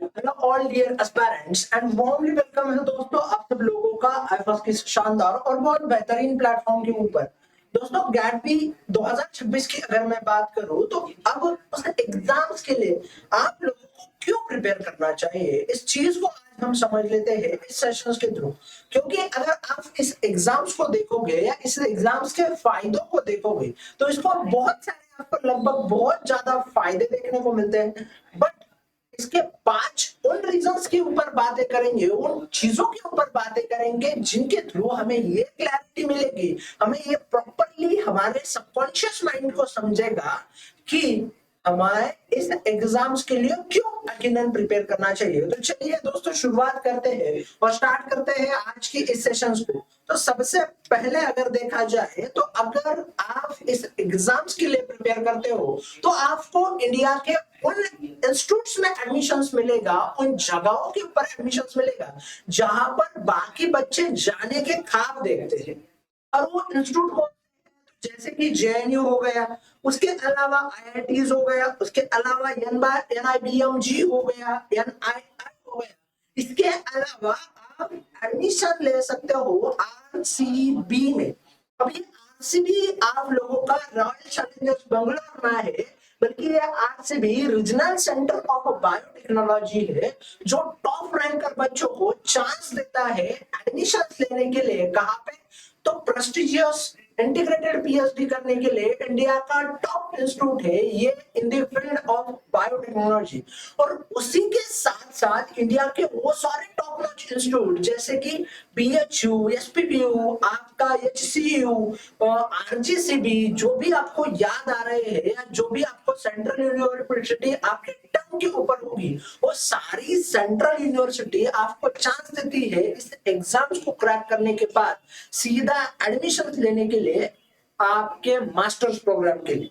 Hello all dear aspirants and warmly welcome है दोस्तों आप सब लोगों का आईफॉस की शानदार और बहुत बेहतरीन प्लेटफॉर्म के ऊपर। दोस्तों गैटबी 2026 की अगर मैं बात करूं तो अब उस एग्जाम्स के लिए आप लोगों को क्यों प्रिपेयर करना चाहिए, इस चीज को आज हम समझ लेते हैं इस सेशंस के थ्रू। क्योंकि अगर आप इस एग्जाम्स को देखोगे या इस एग्जाम्स के फायदों को देखोगे तो इसको बहुत सारे आपको लगभग बहुत ज्यादा फायदे देखने को मिलते हैं। बट इसके 5 उन रीजंस के ऊपर बातें करेंगे, उन चीजों के ऊपर बातें करेंगे जिनके थ्रू हमें ये क्लैरिटी मिलेगी, हमें ये प्रॉपरली हमारे सबकॉन्शियस माइंड को समझेगा कि हमारे इस एग्जाम्स के लिए क्यों यकीनन प्रिपेयर करना चाहिए। तो चलिए दोस्तों शुरुआत करते हैं और स्टार्ट करते हैं आज की इस सेशंस को। तो सबसे पहले अगर देखा जाए तो अगर आप इस एग्जाम्स के लिए प्रिपेयर करते हो तो आपको इंडिया के उन इंस्टीट्यूट्स में एडमिशंस मिलेगा, उन जगहों के ऊपर एडमिशंस मिलेगा जहां पर बाकी बच्चे जाने के ख्वाब देखते हैं। और वो इंस्टीट्यूट हो जैसे कि जेएनयू हो गया, उसके अलावा आईआईटीज हो गया, उसके अलावा एनआईबीएमजी हो गया, एनआईआई हो गया। इसके अलावा आप एडमिशन ले सकते हो आरसीबी में। अब ये आरसीबी आप लोगों का रॉयल चैलेंजर्स बेंगलोर में है, बल्कि ये RCB regional centre of biotechnology है जो टॉप रैंकर बच्चों को चांस देता है एडमिशन लेने के लिए। कहाँ पे? तो प्रेस्टिजियस इंटीग्रेटेड पीएचडी करने के लिए इंडिया का टॉप इंस्टीट्यूट है ये in the field of biotechnology. और उसी के साथ साथ इंडिया के वो सारे टॉप नॉच इंस्टीट्यूट जैसे कि बीएचयू, एसपीपीयू, आपका एचसीयू, आरजीसीबी, जो भी आपको याद आ रहे हैं या जो भी आपको सेंट्रल यूनिवर्सिटी आपके टंग के ऊपर होगी, वो सारी सेंट्रल यूनिवर्सिटी आपको चांस देती है इस एग्जाम्स को क्रैक करने के बाद सीधा एडमिशन लेने के लिए आपके मास्टर्स प्रोग्राम के लिए।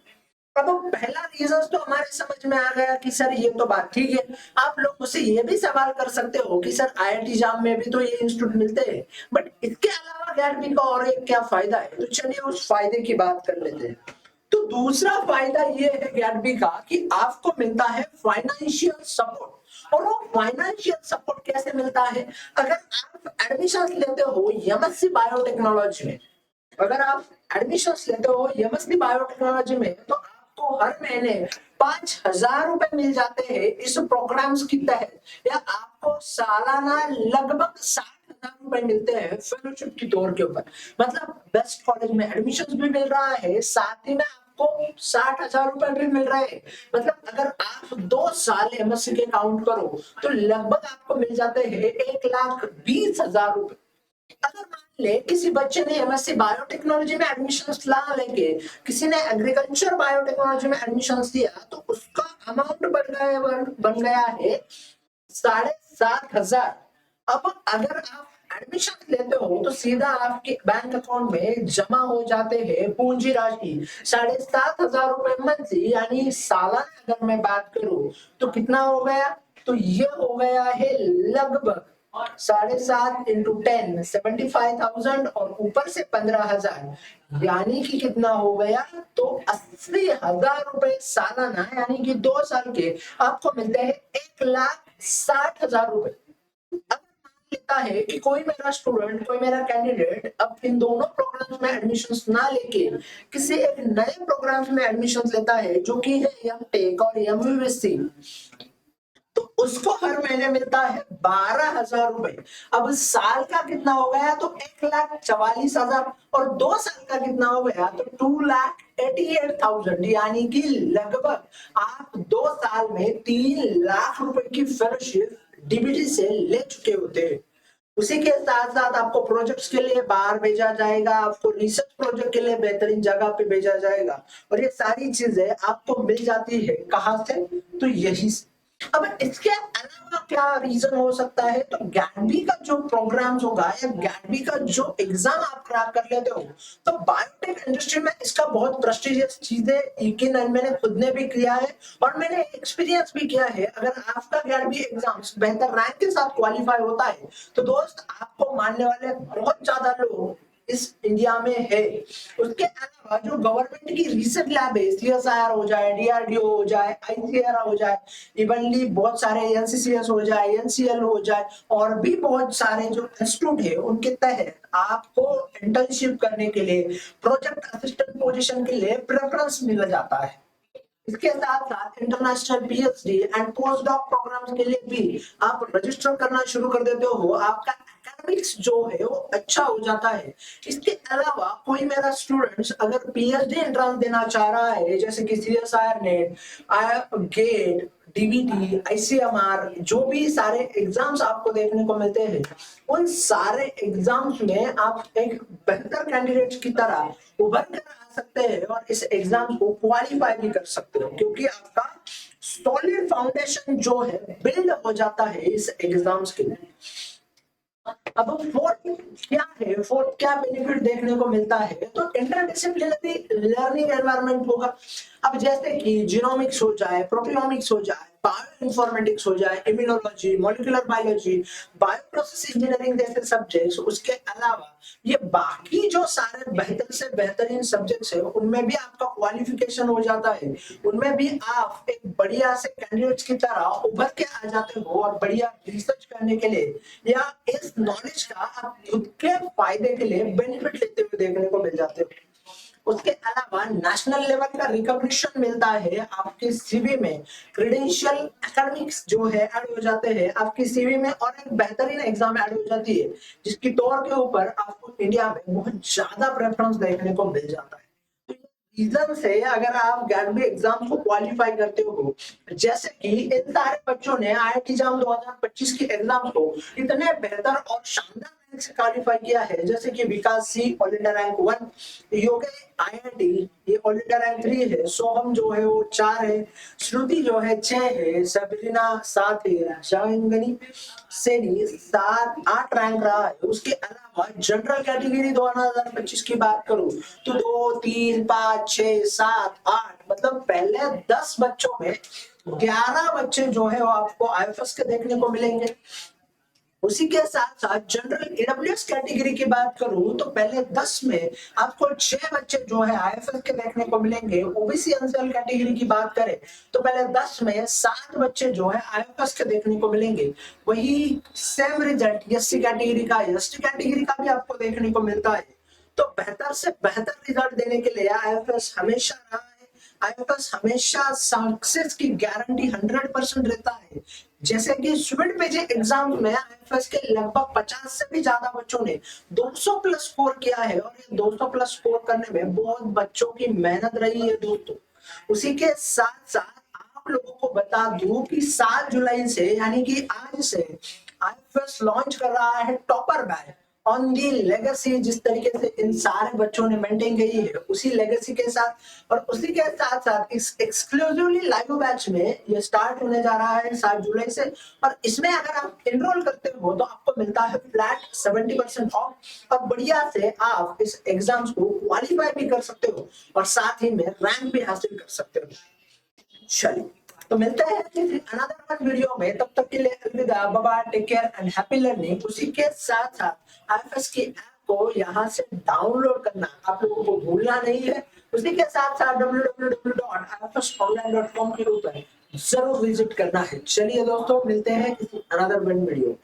अब पहला रीजन तो हमारे समझ में आ गया कि सर ये तो बात ठीक है। आप लोग मुझसे ये भी सवाल कर सकते हो कि सर आईआईटी जाम में भी तो ये इंस्टीट्यूट मिलते हैं, बट इसके अलावा गैटबी का और एक क्या फायदा है। तो चलिए उस फायदे की बात कर लेते हैं। तो दूसरा फायदा ये है गैटबी का कि आपको मिलता है फाइनेंशियल सपोर्ट। और वो फाइनेंशियल सपोर्ट कैसे मिलता है? अगर आप एडमिशन लेते हो एमएससी बायोटेक्नोलॉजी में, अगर आप एडमिशन लेते हो एमएससी बायोटेक्नोलॉजी में तो आपको हर महीने 5,000 रुपए मिल जाते हैं इस प्रोग्राम्स की तहत, या आपको सालाना लगभग 60,000 रुपए मिलते हैं फेलोशिप की तौर के ऊपर। मतलब बेस्ट कॉलेज में एडमिशन भी मिल रहा है, साथ ही में आपको 60,000 रुपए भी मिल रहे हैं। मतलब अगर आप 2 साल एमएससी के काउंट करो तो लगभग आपको मिल जाते हैं 1,20,000 रुपए। अगर मान ले किसी बच्चे ने एमएससी बायोटेक्नोलॉजी में एडमिशन ला लेके किसी ने एग्रीकल्चर बायोटेक्नोलॉजी में एडमिशन लिया तो उसका अमाउंट बन गया है 7,500। अब अगर आप एडमिशन लेते हो तो सीधा आपके बैंक अकाउंट में जमा हो जाते हैं पूंजी राशि 7,500 रुपए मंथली, यानी सालाना अगर मैं बात करूं तो कितना हो गया? तो ये हो गया है लगभग 7.5 इंटू 10 75,000 और ऊपर से 15,000, यानी कि कितना हो गया? तो 80,000 रुपए सालाना, यानी कि 2 साल के आपको मिलते हैं 1,60,000 रुपए। अब मान लेता है कि कोई मेरा स्टूडेंट, कोई मेरा कैंडिडेट अब इन दोनों प्रोग्राम्स में एडमिशंस ना लेके किसी एक नए प्रोग्राम्स में एडमिशंस लेता है जो कि है एमटेक और एमयूएससी, तो उसको हर महीने मिलता है 12,000 रुपए। अब साल का कितना हो गया? तो 1,44,000, और 2 साल का कितना हो गया? तो 2,88,000, यानी कि लगभग आप 2 साल में 3 लाख रुपए की फेलोशिप डीबीटी से ले चुके होते हैं। उसी के साथ साथ आपको प्रोजेक्ट्स के लिए बाहर भेजा जाएगा, आपको रिसर्च प्रोजेक्ट के लिए बेहतरीन जगह पे भेजा जाएगा, और ये सारी चीजें आपको मिल जाती है कहां से? तो यही से। अब इसके अलावा क्या रीजन हो सकता है? तो गैटबी का जो प्रोग्राम्स होगा या गैटबी का जो एग्जाम आप क्रैक कर लेते हो तो बायोटेक इंडस्ट्री में इसका बहुत प्रेस्टिजियस चीज है। यकीन मैंने खुद ने भी किया है और मैंने एक्सपीरियंस भी किया है। अगर आपका गैटबी एग्जाम्स बेहतर रैंक के साथ क्वालिफाई होता है तो दोस्त आपको मानने वाले बहुत ज्यादा लोग इस इंडिया में है। उसके अलावा जो गवर्नमेंट की रिसर्च लैब है, सीएसआईआर हो जाए, डीआरडीओ हो जाए, आईसीआर हो जाए, इवनली बहुत सारे एनसीसीएस हो जाए, एनसीएल हो जाए, और भी बहुत सारे जो इंस्टीट्यूट है उनके तहत आपको इंटर्नशिप करने के लिए, प्रोजेक्ट असिस्टेंट पोजीशन के लिए प्रेफरेंस मिल जाता है। इसके साथ साथ international PhD and post doc programs के लिए भी आप रजिस्टर करना शुरू कर देते हो, आपका एकेडमिक्स जो है वो अच्छा हो जाता है। इसके अलावा कोई मेरा स्टूडेंट्स अगर पीएचडी एंट्रेंस देना चाह रहा है, जैसे कि CSIR NET, GATE, DBT, ICMR, जो भी सारे एग्जाम्स आपको देखने को मिलते हैं, उन सारे एग्जाम्स में आप एक बेहतर कैंडिडेट की तरह उभर कर आ सकते हैं और इस एग्जाम को क्वालिफाई भी कर सकते हो, क्योंकि आपका सॉलिड फाउंडेशन जो है बिल्ड हो जाता है इस एग्जाम्स के लिए। अब फोर्थ क्या है, फोर्थ क्या बेनिफिट देखने को मिलता है, तो इंटरडिसिप्लिनरी लर्निंग एनवायरनमेंट होगा। अब जैसे कि जीनोमिक्स हो जाए, प्रोटियोमिक्स हो जाए, बायो इन्फॉर्मेटिक्स हो जाए, immunology, molecular biology, bioprocess engineering जैसे सब्जेक्ट्स, उसके अलावा ये बाकी जो सारे बेहतर से बेहतरीन सब्जेक्ट्स है उनमें भी आपका क्वालिफिकेशन हो जाता है, उनमें भी आप एक बढ़िया से कैंडिडेट्स की तरह उभर के आ जाते हो और बढ़िया रिसर्च करने के लिए या इस नॉलेज का आप खुद के फायदे के लिए बेनिफिट लेते हुए देखने को मिल जाते हो। उसके अलावा नेशनल लेवल का रिकॉग्निशन मिलता है आपके सीवी में, क्रेडेंशियल एकेडमिक्स जो है ऐड हो जाते हैं आपकी सीवी में, और एक बेहतरीन एग्जाम ऐड हो जाती है जिसकी तौर के ऊपर आपको इंडिया में बहुत ज्यादा प्रेफरेंस देखने को मिल जाता है। रीजन से अगर आप गैटबी एग्जाम को क्वालिफाई करते हो, जैसे कि इन सारे बच्चों ने आईआईटी जाम 2025 की एग्जाम को इतने बेहतर और शानदार रैंक से क्वालिफाई किया है, जैसे कि Vikas C all India rank 1, Yogesh IIT ये ऑल इंडिया रैंक 3 है, सोहम जो है वो 4 है, श्रुति जो है 6 है, सबरीना 7 है, शांगनी सेनी 8 रैंक रहा है। उसके अलावा जनरल कैटेगरी 2025 की बात करूं तो 2, 3, 5, 6, 7, 8, मतलब पहले 10 बच्चों में 11 बच्चे जो है वो आपको आईएफएस के देखने को मिलेंगे। उसी के साथ साथ जनरल ईडब्ल्यूएस कैटेगरी की बात करूं तो पहले 10 में आपको 6 बच्चे जो है आईएफएस के देखने को मिलेंगे। ओबीसी एनसीएल कैटेगरी की बात करें तो पहले 10 में 7 बच्चे जो है आईएफएस के देखने को मिलेंगे। वही सेम रिजल्ट एससी कैटेगरी का, एसटी कैटेगरी का भी आपको देखने को मिलता है। तो बेहतर से बेहतर रिजल्ट देने के लिए आईएफएस हमेशा रहा है, आईएफएस हमेशा सक्सेस की गारंटी 100% रहता है। जैसे कि स्टूडेंट पेजी एग्जाम में आईएफएस के लगभग 50 से भी ज्यादा बच्चों ने 200 प्लस स्कोर किया है, और ये 200 प्लस स्कोर करने में बहुत बच्चों की मेहनत रही है दोस्तों। उसी के साथ साथ आप लोगों को बता दूं कि 7 जुलाई से यानी कि आज से आईएफएस लॉन्च कर रहा है topper batch on the legacy. जिस तरीके से इन सारे बच्चों ने मेंटेन की है उसी लेगेसी के साथ, और उसी के साथ साथ इस एक्सक्लूसिवली लाइव बैच में ये स्टार्ट होने जा रहा है 7 जुलाई से। और इसमें अगर आप एनरोल करते हो तो आपको मिलता है फ्लैट 70% ऑफ, और बढ़िया से आप इस एग्जाम्स को क्वालिफाई भी कर सकते हो और साथ ही में रैंक भी हासिल कर सकते हो। चलिए तो मिलते हैं किसी अनदर वन वीडियो में, तब तक के लिए अलविदा, bye bye, take care and happy learning. उसी के साथ साथ आईएफएस की ऐप को यहाँ से डाउनलोड करना आप लोगों को भूलना नहीं है। उसी के साथ साथ www.ifsonline.com के ऊपर जरूर विजिट करना है। चलिए दोस्तों मिलते हैं किसी अनदर वन वीडियो।